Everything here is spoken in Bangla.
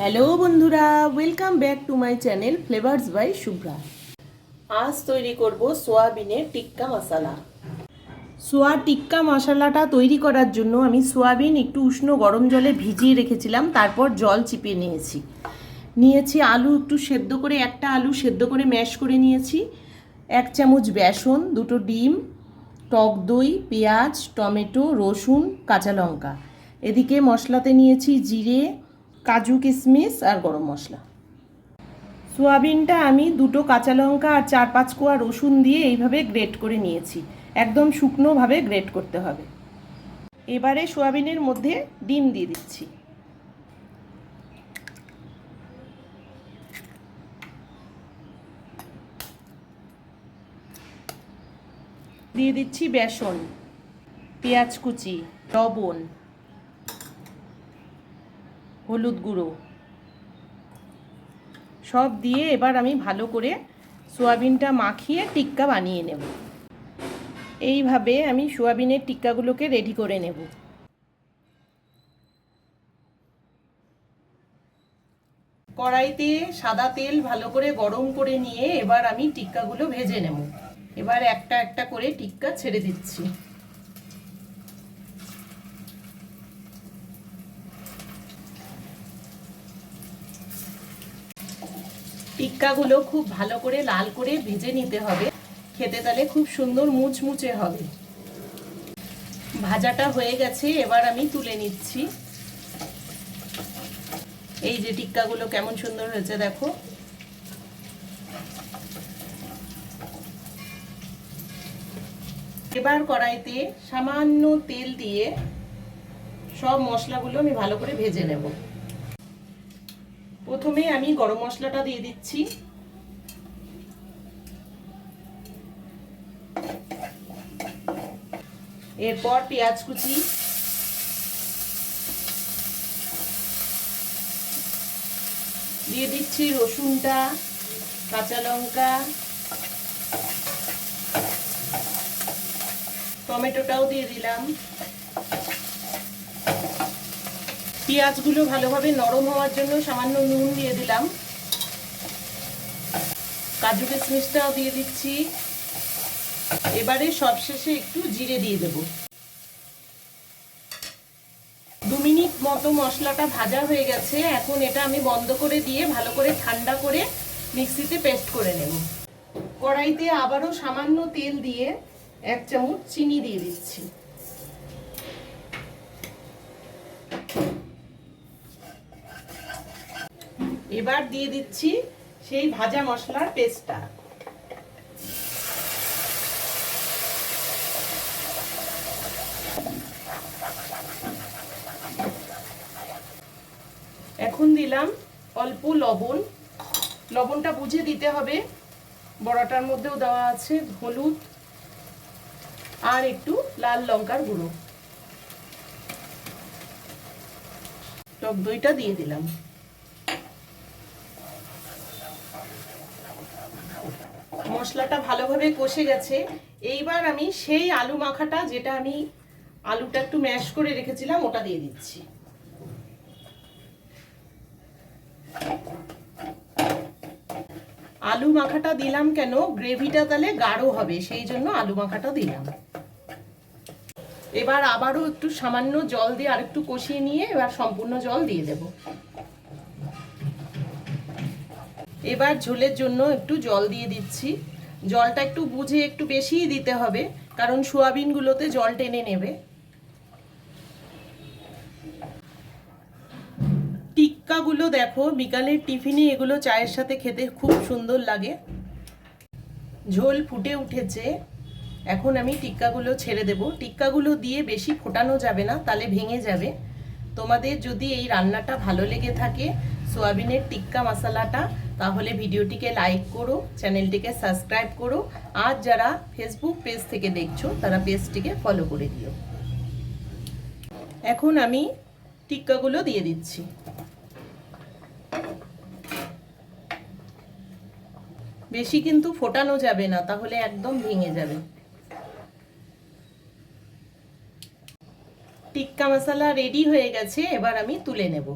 হ্যালো বন্ধুরা, welcome back to my channel flavours by Shubhra. আজ তৈরি করব সোয়াবিনের টিক্কা মশলা। টিক্কা মশলাটা তৈরি করার জন্য আমি সোয়াবিন একটু উষ্ণ গরম জলে ভিজিয়ে রেখেছিলাম, তারপর জল চিপিয়ে নিয়েছি আলু একটু সেদ্ধ করে, একটা আলু সেদ্ধ করে ম্যাশ করে নিয়েছি, 1 চামচ বেসন, 2টো ডিম, টক দই, পেঁয়াজ, টমেটো, রসুন, কাঁচা লঙ্কা। এদিকে মশলাতে নিয়েছি জিরে, কাজু, কিশমিশ আর গরম মশলা। সোয়াবিনটা আমি 2টো কাঁচা লঙ্কা আর 4-5 কোয়া রসুন দিয়ে এইভাবে গ্রেট করে নিয়েছি। একদম শুকনোভাবে গ্রেট করতে হবে। এবারে সোয়াবিনের মধ্যে ডিম দিয়ে দিচ্ছি। দিয়ে দিচ্ছি বেসন, পেঁয়াজ কুচি, লবণ, হলুদ গুঁড়ো সব দিয়ে এবার আমি ভালো করে সোয়াবিনটা মাখিয়ে টিক্কা বানিয়ে নেব। এইভাবে আমি সোয়াবিনের টিক্কাগুলোকে রেডি করে নেব। কড়াইতে সাদা তেল ভালো করে গরম করে নিয়ে এবার আমি টিক্কাগুলো ভেজে নেব। এবার একটা একটা করে টিক্কা ছেড়ে দিচ্ছি। টিক্কাগুলো খুব ভালো করে লাল করে ভেজে নিতে হবে, খেতে তাহলে খুব সুন্দর মুচমুচে হবে। ভাজাটা হয়ে গেছে, এবার আমি তুলে নিচ্ছি। এই যে টিক্কাগুলো কেমন সুন্দর হয়েছে দেখো। এবার কড়াইতে সামান্য তেল দিয়ে সব মশলাগুলো আমি ভালো করে ভেজে নেব। প্রথমে আমি গরম মশলাটা দিয়ে দিচ্ছি, এরপর পেঁয়াজ কুচি, দিয়ে দিচ্ছি রসুনটা, কাঁচা লঙ্কা, টমেটোটাও দিয়ে দিলাম। পেঁয়াজগুলো ভালোভাবে নরম হওয়ার জন্য সামান্য নুন দিয়ে দিলাম। কাজু কিশমিশটাও দিয়ে দিচ্ছি। এবারে সবশেষে একটু জিরে দিয়ে দেব। 2 মিনিট মতো মশলাটা ভাজা হয়ে গেছে। এখন এটা আমি বন্ধ করে দিয়ে ভালো করে ঠান্ডা করে মিক্সিতে পেস্ট করে নেব। কড়াইতে আবারও সামান্য তেল দিয়ে 1 চামচ চিনি দিয়ে দিচ্ছি। এবার দিয়ে দিচ্ছি সেই ভাজা মশলার পেস্টটা। এখন দিলাম অল্প লবণ। লবণটা বুঝে দিতে হবে, বড়াটার মধ্যেও দেওয়া আছে। হলুদ আর একটু লাল লঙ্কার গুঁড়ো, টক দইটা দিয়ে দিলাম। মশলাটা ভালোভাবে কষে গেছে। এইবার আমি সেই আলু মাখাটা, যেটা আমি আলুটা একটু ম্যাশ করে রেখেছিলাম, ওটা দিয়ে দিচ্ছি। আলু মাখাটা দিলাম কেন, গ্রেভিটা তাহলে গাঢ় হবে, সেই জন্য আলু মাখাটা দিলাম। এবার আবারও একটু সামান্য জল দিয়ে আরেকটু কষিয়ে নিয়ে এবার সম্পূর্ণ জল দিয়ে দেব। এবার ঝোলের জন্য একটু জল দিয়ে দিচ্ছি। জলটা একটু বুঝে একটু বেশিই দিতে হবে, কারণ সোয়াবিনগুলোতে জল টেনে নেবে। টিক্কাগুলো দেখো, বিকালের টিফিনে এগুলো চায়ের সাথে খেতে খুব সুন্দর লাগে। ঝোল ফুটে উঠেছে, এখন আমি টিক্কাগুলো ছেড়ে দেব। টিক্কাগুলো দিয়ে বেশি ফোটানো যাবে না, তাহলে ভেঙে যাবে। তোমাদের যদি এই রান্নাটা ভালো লেগে থাকে, সোয়াবিনের টিক্কা মশলাটা, তাহলে ভিডিওটিকে লাইক করো, চ্যানেলটিকে সাবস্ক্রাইব করো। আর যারা ফেসবুক পেজ থেকে দেখছো, তারা পেজটিকে ফলো করে দিও। এখন আমি টিক্কাগুলো দিয়ে দিচ্ছি। বেশি কিন্তু ফোটানো যাবে না, তাহলে একদম ভেঙে যাবে। টিক্কা মশলা রেডি হয়ে গেছে, এবার আমি তুলে নেব।